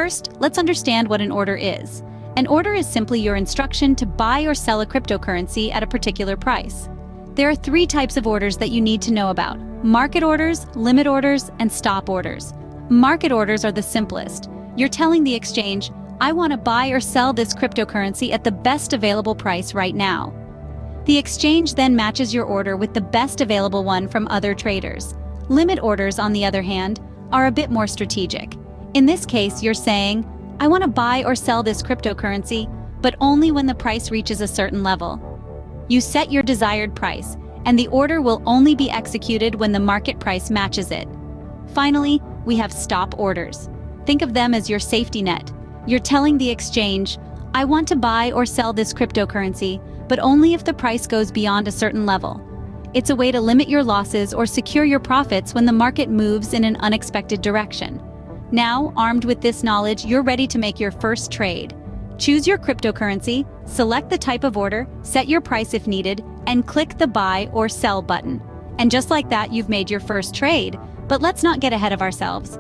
First, let's understand what an order is. An order is simply your instruction to buy or sell a cryptocurrency at a particular price. There are three types of orders that you need to know about: market orders, limit orders, and stop orders. Market orders are the simplest. You're telling the exchange, I want to buy or sell this cryptocurrency at the best available price right now. The exchange then matches your order with the best available one from other traders. Limit orders, on the other hand, are a bit more strategic. In this case, you're saying, I want to buy or sell this cryptocurrency, but only when the price reaches a certain level. You set your desired price, and the order will only be executed when the market price matches it. Finally, we have stop orders. Think of them as your safety net. You're telling the exchange, I want to buy or sell this cryptocurrency, but only if the price goes beyond a certain level. It's a way to limit your losses or secure your profits when the market moves in an unexpected direction. Now, armed with this knowledge, you're ready to make your first trade. Choose your cryptocurrency, select the type of order, set your price if needed, and click the buy or sell button. And just like that, you've made your first trade. But let's not get ahead of ourselves.